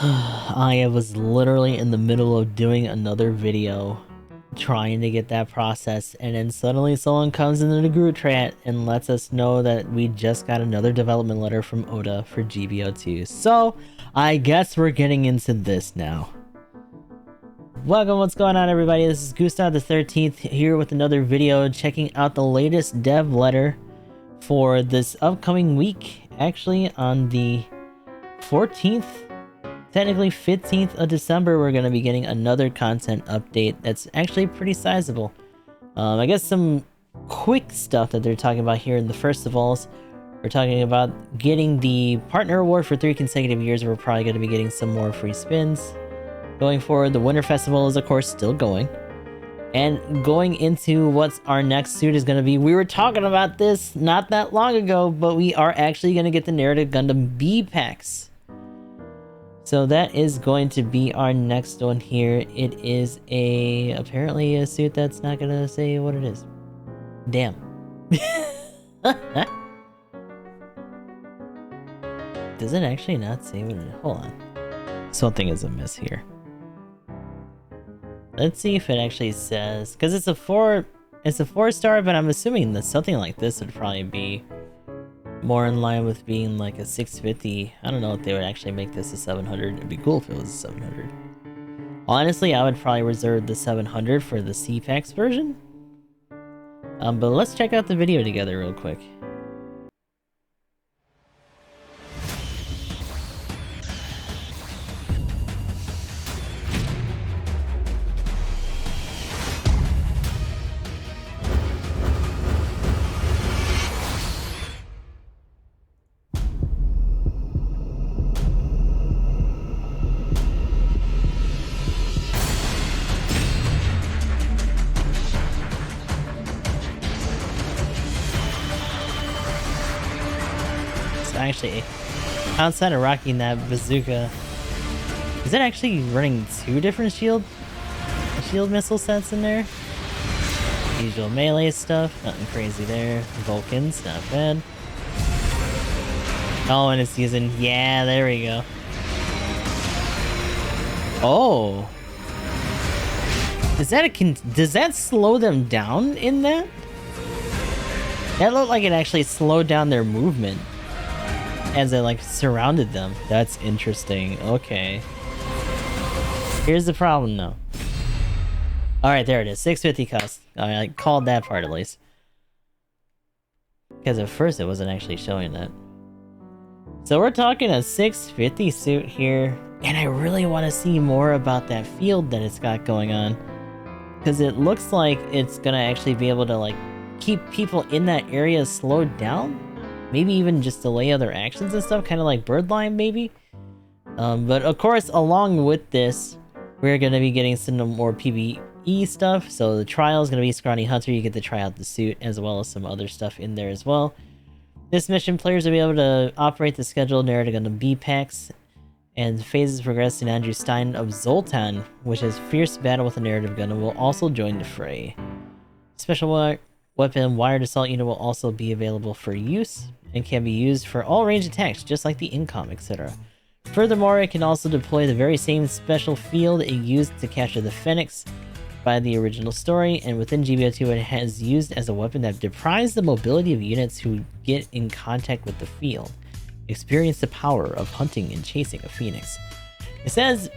I was literally in the middle of doing another video trying to get that processed, and then suddenly someone comes into the group chat and lets us know that we just got another development letter from Oda for GBO2. So I guess we're getting into this now. Welcome, what's going on everybody? This is Gustav the 13th here with another video checking out the latest dev letter for this upcoming week. Actually on the 14th, technically 15th of December, we're going to be getting another content update that's actually pretty sizable. I guess some quick stuff that they're talking about here in the first of all, we're talking about getting the partner award for 3 consecutive years. We're probably going to be getting some more free spins going forward. The Winter Festival is of course still going. And going into what's our next suit is going to be, we were talking about this not that long ago, but we are actually going to get the Narrative Gundam B packs. So that is going to be our next one here. It is apparently a suit that's not gonna say what it is. Damn. Does it actually not say what it is? Hold on. Something is amiss here. Let's see if it actually says, because it's a 4-star, but I'm assuming that something like this would probably be more in line with being like a 650. I don't know if they would actually make this a 700. It'd be cool if it was a 700. Honestly, I would probably reserve the 700 for the C-Packs version. But let's check out the video together real quick. Actually, outside of rocking that bazooka, is it actually running 2 different shield missile sets in there? Usual melee stuff, nothing crazy there. Vulcans, not bad. Oh, and it's using, yeah, there we go. Oh, does that slow them down in that? That looked like it actually slowed down their movement as it like surrounded them. That's interesting. Okay. Here's the problem though. Alright, there it is. 650 cost. I called that part at least. Because at first it wasn't actually showing that. So we're talking a 650 suit here. And I really want to see more about that field that it's got going on. Because it looks like it's gonna actually be able to like keep people in that area slowed down. Maybe even just delay other actions and stuff, kind of like Birdline, maybe? But of course, along with this, we're going to be getting some more PvE stuff. So the trial is going to be Scrawny Hunter. You get to try out the suit, as well as some other stuff in there as well. This mission, players will be able to operate the scheduled Narrative Gundam B packs, and phases progress in Andrew Stein of Zoltan, which has fierce battle with the Narrative Gundam, will also join the fray. Special weapon Wired Assault Unit will also be available for use, and can be used for all range attacks, just like the Incom, etc. Furthermore, it can also deploy the very same special field it used to capture the Phoenix by the original story, and within GBO2 it has used as a weapon that deprives the mobility of units who get in contact with the field. Experience the power of hunting and chasing a Phoenix. It says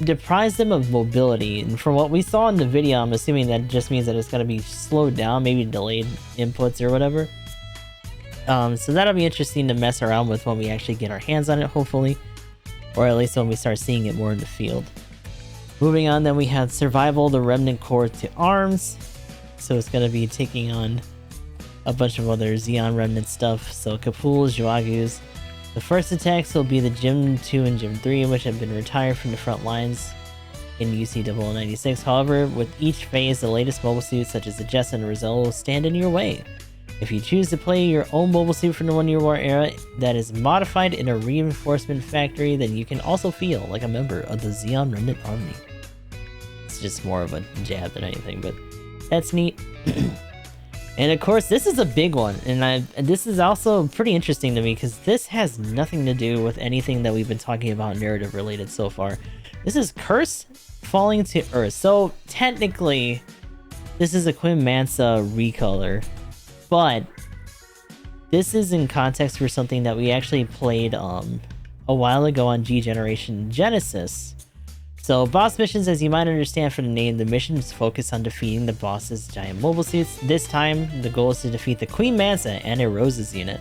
deprives them of mobility, and from what we saw in the video, I'm assuming that just means that it's going to be slowed down, maybe delayed inputs or whatever. So that'll be interesting to mess around with when we actually get our hands on it, hopefully. Or at least when we start seeing it more in the field. Moving on, then we have Survival, the Remnant Corps to Arms. So it's going to be taking on a bunch of other Zeon Remnant stuff. So Kapuls, Joagus. The first attacks will be the Gym 2 and Gym 3, which have been retired from the front lines in UC 0096. However, with each phase, the latest mobile suits such as the Jess and Roselle will stand in your way. If you choose to play your own mobile suit from the 1 Year War era that is modified in a reinforcement factory, then you can also feel like a member of the Zeon Remnant Army. It's just more of a jab than anything, but that's neat. And of course, this is a big one, and this is also pretty interesting to me because this has nothing to do with anything that we've been talking about narrative related so far. This is Curse falling to Earth. So technically, this is a Queen Mansa recolor, but this is in context for something that we actually played a while ago on G Generation Genesis. So boss missions, as you might understand from the name, the missions focus on defeating the boss's giant mobile suits. This time, the goal is to defeat the Queen Mansa and a Rose's unit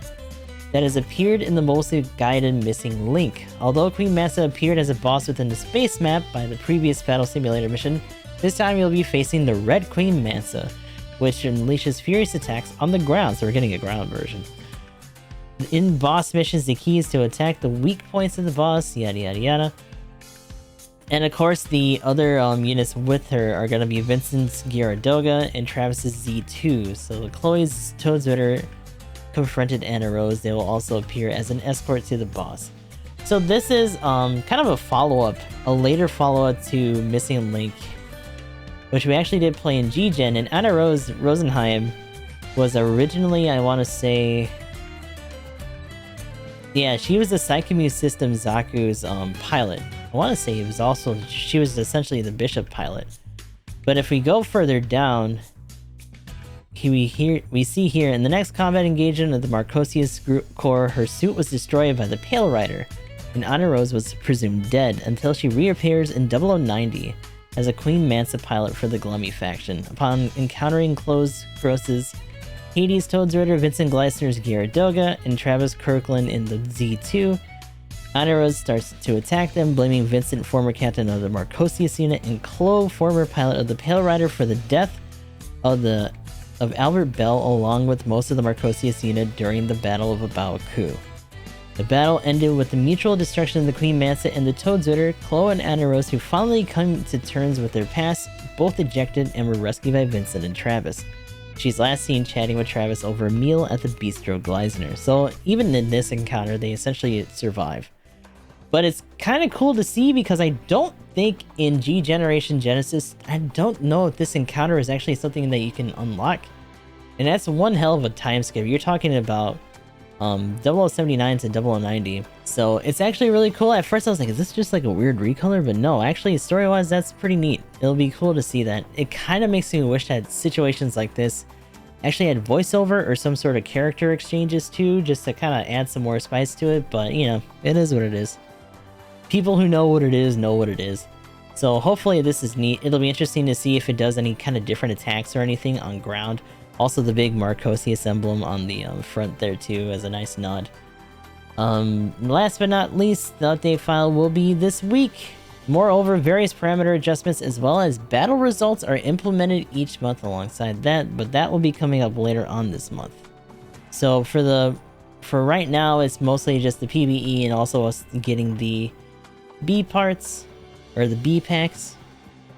that has appeared in the mobile suit guided Missing Link. Although Queen Mansa appeared as a boss within the space map by the previous Battle Simulator mission, this time you'll be facing the Red Queen Mansa, which unleashes furious attacks on the ground, so we're getting a ground version. In boss missions, the key is to attack the weak points of the boss, yada yada yada. And of course, the other units with her are going to be Vincent's Gyaradoga and Travis's Z2. So Chloe's Toadswitter confronted Anna Rose. They will also appear as an escort to the boss. So this is kind of a follow-up, a later follow-up to Missing Link, which we actually did play in G-Gen. And Anna Rose Rosenheim was originally, I want to say... yeah, she was the Psychomuse System Zaku's pilot. I want to say it was also, she was essentially the Bishop pilot. But if we go further down, we see here in the next combat engagement of the Marcosius Corps, her suit was destroyed by the Pale Rider, and Anna Rose was presumed dead until she reappears in 0090 as a Queen Mansa pilot for the Glummy faction. Upon encountering Close Gross's Hades Toadsritter, Vincent Gleisner's Gyaradoga, and Travis Kirkland in the Z2, Anna Rose starts to attack them, blaming Vincent, former captain of the Marcosius unit, and Chloe, former pilot of the Pale Rider, for the death of Albert Bell, along with most of the Marcosius unit during the Battle of Abaoku. The battle ended with the mutual destruction of the Queen Mansa and the Toadsritter. Chloe and Anna Rose, who finally come to terms with their past, both ejected and were rescued by Vincent and Travis. She's last seen chatting with Travis over a meal at the Bistro Gleisner. So even in this encounter, they essentially survive. But it's kind of cool to see because I don't think in G Generation Genesis, I don't know if this encounter is actually something that you can unlock. And that's one hell of a time skip. You're talking about 0079 to 0090. So it's actually really cool. At first I was like, is this just like a weird recolor? But no, actually story-wise, that's pretty neat. It'll be cool to see that. It kind of makes me wish that situations like this actually had voiceover or some sort of character exchanges too, just to kind of add some more spice to it. But you know, it is what it is. People who know what it is know what it is. So hopefully this is neat. It'll be interesting to see if it does any kind of different attacks or anything on ground. Also the big Marcosius emblem on the front there too as a nice nod. Last but not least, the update file will be this week. Moreover, various parameter adjustments as well as battle results are implemented each month alongside that, but that will be coming up later on this month. So for right now, it's mostly just the PvE and also us getting the B parts, or the B packs.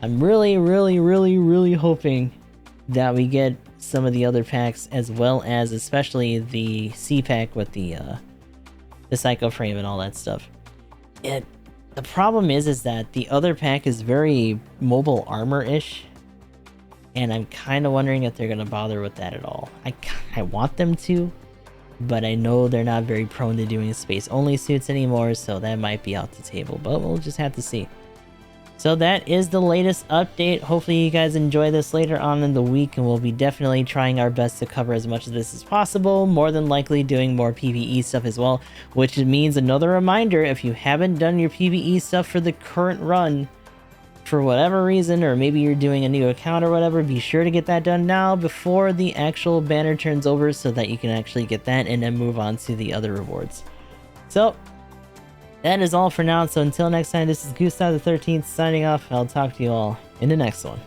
I'm really hoping that we get some of the other packs, as well as especially the C pack with the Psycho Frame and all that stuff. The problem is that the other pack is very mobile armor-ish, and I'm kind of wondering if they're gonna bother with that at all. I want them to, but I know they're not very prone to doing space-only suits anymore, so that might be out the table, but we'll just have to see. So that is the latest update. Hopefully you guys enjoy this later on in the week, and we'll be definitely trying our best to cover as much of this as possible, more than likely doing more PvE stuff as well, which means another reminder, if you haven't done your PvE stuff for the current run, for whatever reason, or maybe you're doing a new account or whatever, be sure to get that done now before the actual banner turns over so that you can actually get that and then move on to the other rewards. So that is all for now. So until next time, this is Gustav the 13th signing off. I'll talk to you all in the next one.